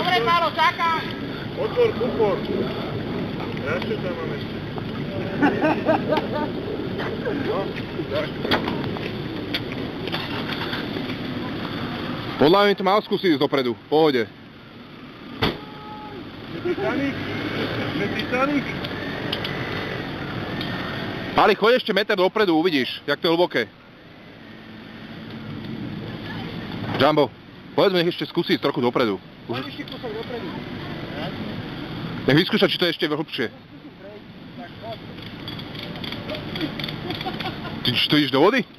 Dobre, Pálo, čakám! Otvor kufor. Ja čo tam mám ešte? No, tak. Podľa mňa to mal skúsiť ísť dopredu, v pohode. Titanic? Titanic? Pali, choď ešte meter dopredu, uvidíš, jak to je hlboké. Jumbo, povedz mi, nech ešte skúsiť trochu dopredu. Poď ešte kúsok dopredu. Nech vyskúša, či to je ešte hlbšie. Ty to ideš do vody? Ja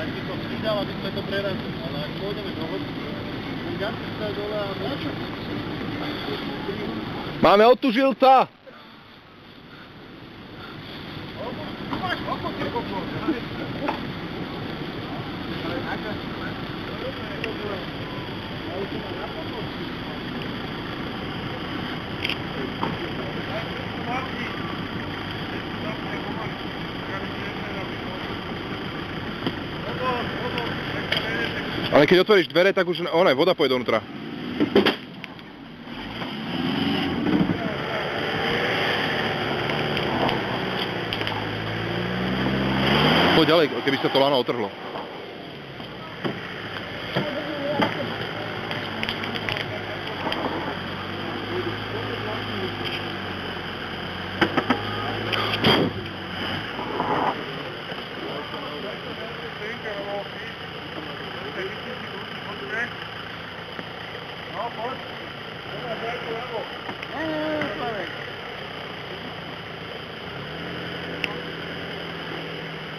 ti to pridal, aby sme to prerazili, ale ak pôjdeme do vody, ten ďalší sa dole a načo? Máme od tu žilca! Máš oko, ty oko. Ale keď otvoríš dvere, tak už voda pôjde donútra. Poď ďalej, keby sa to lano otrhlo.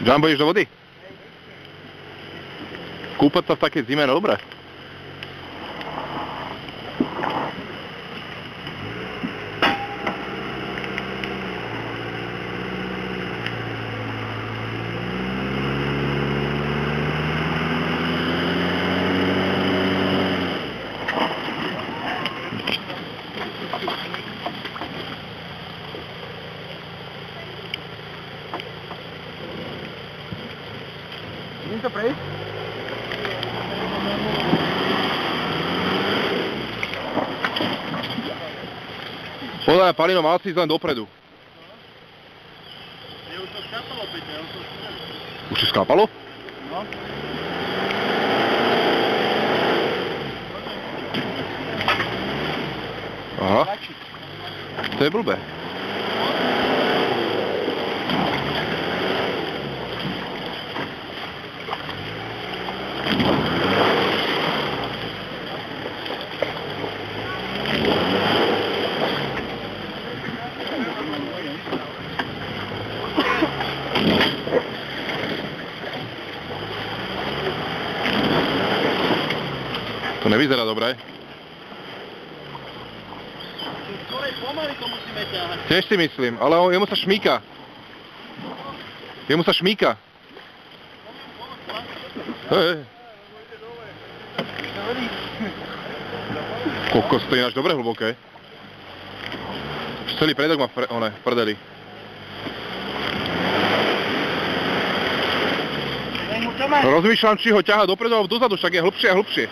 Jumbo, ideš do vody? Kúpať sa v takej zime, no dobre. Idem to prejsť? Podľa mňa, Palino, mal si ísť len dopredu. Je už to skápalo, Peťa, ja už to skápalo. Už si skápalo? No. Aha. To je blbé. To nevyzerá dobre. Skorej pomaly to musíme ťahať. Tiež si myslím, ale jemu sa šmíka. Jemu sa šmíka. Hej. Kokos, to je ináč dobre hlboké. Už celý predok má v prdeli. Rozmýšľam, či ho ťaha dopredu alebo dozadu, však je hlbšie a hlbšie.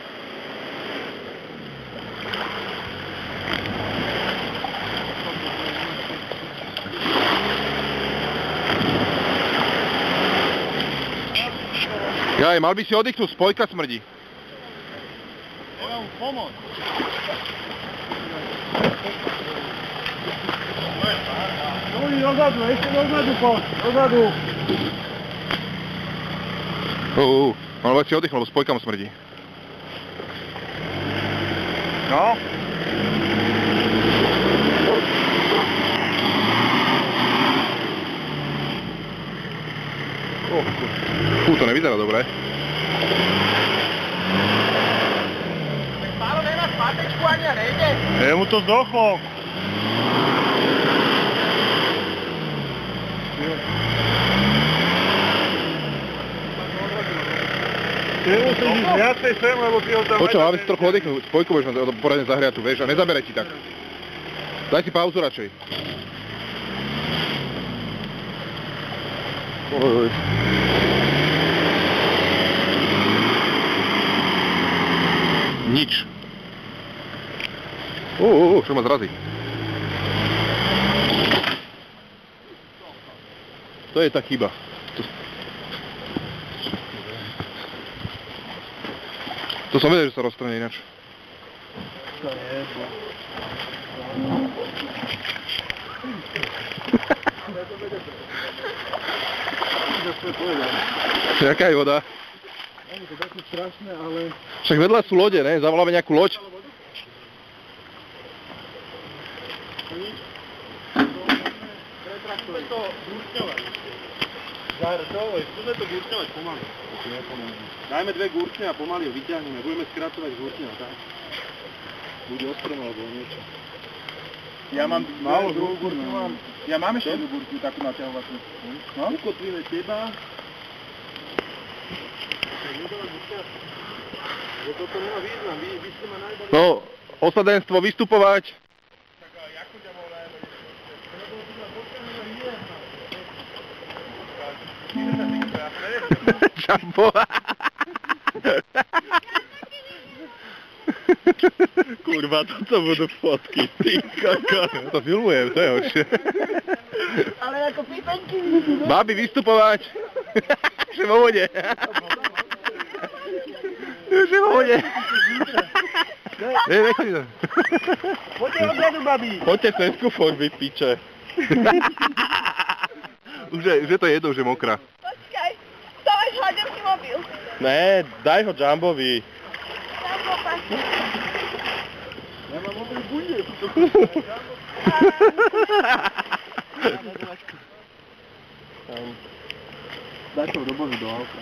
Jaj, mal by si oddychnúť, spojka smrdí. Ja vám pomôcť. Dozadu, ešte dozadu, poď, dozadu. Mal by si oddychnúť, lebo spojka mu smrdí. No. To nevyzerá dobre. Pálo, nemáš pátečku ani a nejde? Jemu to zdochlo. Ty musíš ísť viacej sem, lebo ty ho tam... Počuť, máme si trochu oddychnúť, spojku budeš mať poradne zahriať tu, vieš, a nezabere ti tak. Daj si pauzu radšej. Oj. Nič. Čo ma zrazí? To je tá chyba. To som vedel, že sa roztrhne ináč. To je, Jaká je voda? je to také strašné, ale... Však vedľa sú lode, ne? Zavoláme nejakú loď? Skúsme to gúrčňovať. Skúsme to gúrčňovať pomaly. Dajme 2 gúrčne a pomaly ho vyťahneme. Budeme skracovať gúrčňa, tak? Bude ostrom alebo niečo. Ja mám málo druhú gúrčňu, ja mám ešte jednu gúrčňu, takú naťahovaciu. No? Ukotvíme teba. Toto nemá význam, vy ste ma najdali... No, osadenstvo vystupovať. Tak ale ako ťa volá? Jumbo. Kurva, toto budú fotky, ty koko. To filmujem, to je horšie. Ale ako pípenky. Babi, vystupovať. Že vo vode. Že vo vode. Nechci to. Poďte odradu, babi. Poďte cez kufor, vy piče. Už je to jedno, že mokrá. Počkaj, Tomáš, hodím si mobil. Ne, daj ho Jumbovi. Jumbo, pasne. Ja mám mobil bude. Daj to Robovi do auta.